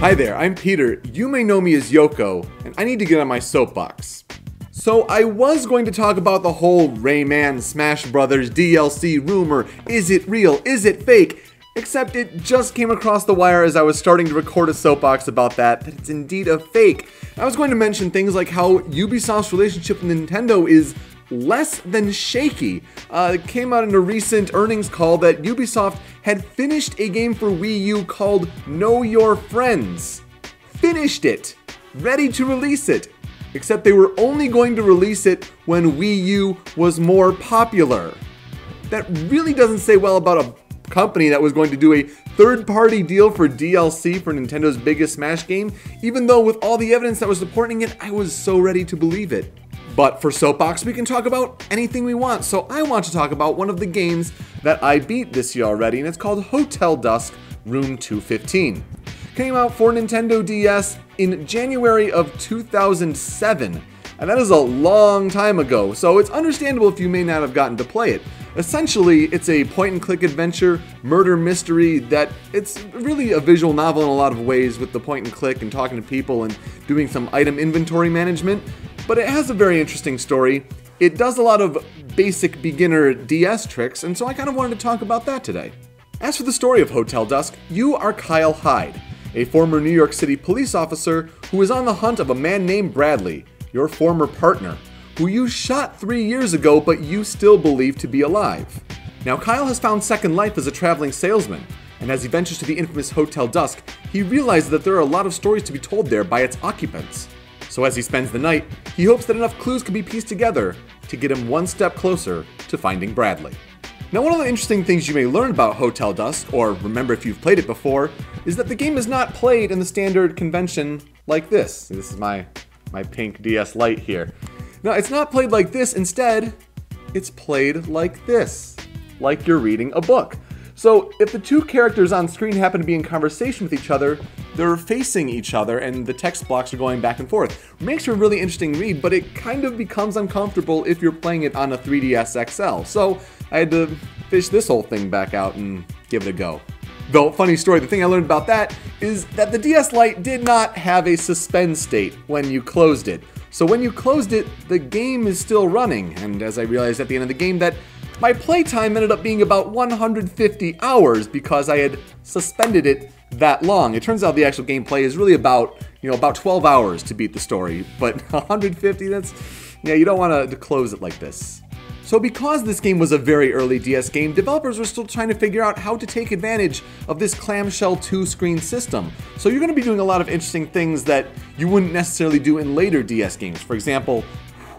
Hi there, I'm Peter. You may know me as Yoko, and I need to get on my soapbox. So I was going to talk about the whole Rayman Smash Brothers DLC rumor. Is it real? Is it fake? Except it just came across the wire as I was starting to record a soapbox about that it's indeed a fake. I was going to mention things like how Ubisoft's relationship with Nintendo is less than shaky. It came out in a recent earnings call that Ubisoft had finished a game for Wii U called Know Your Friends. Finished it! Ready to release it! Except they were only going to release it when Wii U was more popular. That really doesn't say well about a company that was going to do a third-party deal for DLC for Nintendo's biggest Smash game, even though with all the evidence that was supporting it, I was so ready to believe it. But for Soapbox, we can talk about anything we want, so I want to talk about one of the games that I beat this year already, and it's called Hotel Dusk Room 215. Came out for Nintendo DS in January of 2007, and that is a long time ago, so it's understandable if you may not have gotten to play it. Essentially, it's a point-and-click adventure, murder mystery that it's really a visual novel in a lot of ways with the point-and-click and talking to people and doing some item inventory management, but it has a very interesting story. It does a lot of basic beginner DS tricks, and so I kind of wanted to talk about that today. As for the story of Hotel Dusk, you are Kyle Hyde, a former New York City police officer who is on the hunt of a man named Bradley, your former partner, who you shot 3 years ago but you still believe to be alive. Now Kyle has found second life as a traveling salesman, and as he ventures to the infamous Hotel Dusk, he realizes that there are a lot of stories to be told there by its occupants. So as he spends the night, he hopes that enough clues can be pieced together to get him one step closer to finding Bradley. Now one of the interesting things you may learn about Hotel Dusk, or remember if you've played it before, is that the game is not played in the standard convention like this. This is my pink DS Lite here. No, it's not played like this. Instead, it's played like this, like you're reading a book. So if the two characters on screen happen to be in conversation with each other, they're facing each other and the text blocks are going back and forth. It makes for a really interesting read, but it kind of becomes uncomfortable if you're playing it on a 3DS XL. So I had to fish this whole thing back out and give it a go. Though, funny story, the thing I learned about that is that the DS Lite did not have a suspend state when you closed it. So when you closed it, the game is still running, and as I realized at the end of the game that my playtime ended up being about 150 hours because I had suspended it that long. It turns out the actual gameplay is really about 12 hours to beat the story, but 150, you don't want to close it like this. So because this game was a very early DS game, developers were still trying to figure out how to take advantage of this clamshell 2-screen system. So you're going to be doing a lot of interesting things that you wouldn't necessarily do in later DS games. For example,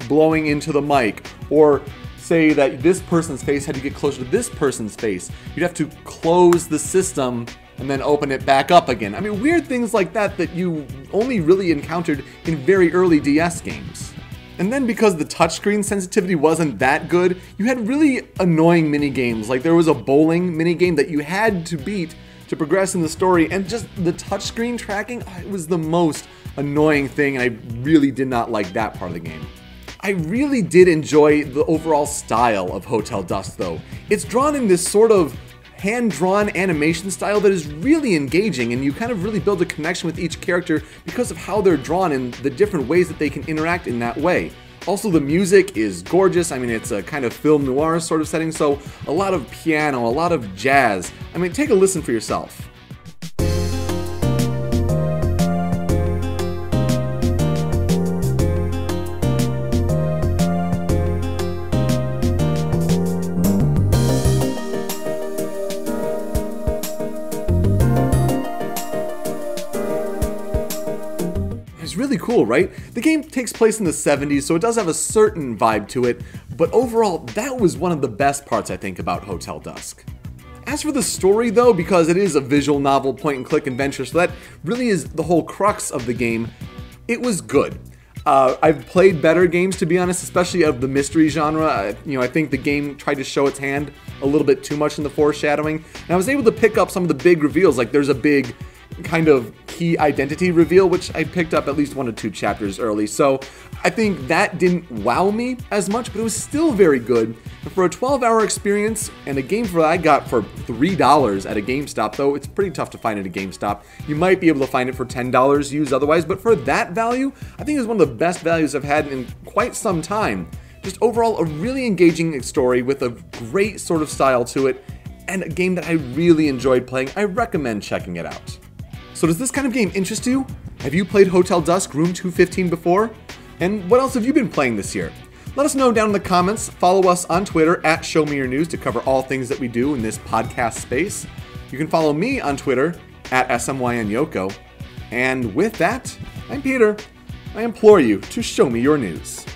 blowing into the mic, or say that this person's face had to get closer to this person's face. You'd have to close the system and then open it back up again. I mean, weird things like that that you only really encountered in very early DS games. And then because the touchscreen sensitivity wasn't that good, you had really annoying minigames. Like there was a bowling minigame that you had to beat to progress in the story, and just the touchscreen tracking, it was the most annoying thing, and I really did not like that part of the game. I really did enjoy the overall style of Hotel Dusk though. It's drawn in this sort of hand-drawn animation style that is really engaging, and you kind of really build a connection with each character because of how they're drawn and the different ways that they can interact in that way. Also, the music is gorgeous. I mean, it's a kind of film noir sort of setting, so a lot of piano, a lot of jazz. I mean, take a listen for yourself. Really cool, right? The game takes place in the 70s, so it does have a certain vibe to it, but overall, that was one of the best parts, I think, about Hotel Dusk. As for the story, though, because it is a visual novel point-and-click adventure, so that really is the whole crux of the game, it was good. I've played better games, to be honest, especially of the mystery genre. I think the game tried to show its hand a little bit too much in the foreshadowing, and I was able to pick up some of the big reveals, like there's a big kind of key identity reveal, which I picked up at least 1 or 2 chapters early. So I think that didn't wow me as much, but it was still very good And for a 12-hour experience and a game for that I got for $3 at a GameStop, though it's pretty tough to find at a GameStop. You might be able to find it for $10 used otherwise, but for that value, I think it's one of the best values I've had in quite some time. Just overall, a really engaging story with a great sort of style to it, and a game that I really enjoyed playing. I recommend checking it out. So does this kind of game interest you? Have you played Hotel Dusk Room 215 before? And what else have you been playing this year? Let us know down in the comments. Follow us on Twitter at ShowMeYourNews to cover all things that we do in this podcast space. You can follow me on Twitter at SMYNYouko. And with that, I'm Peter. I implore you to show me your news.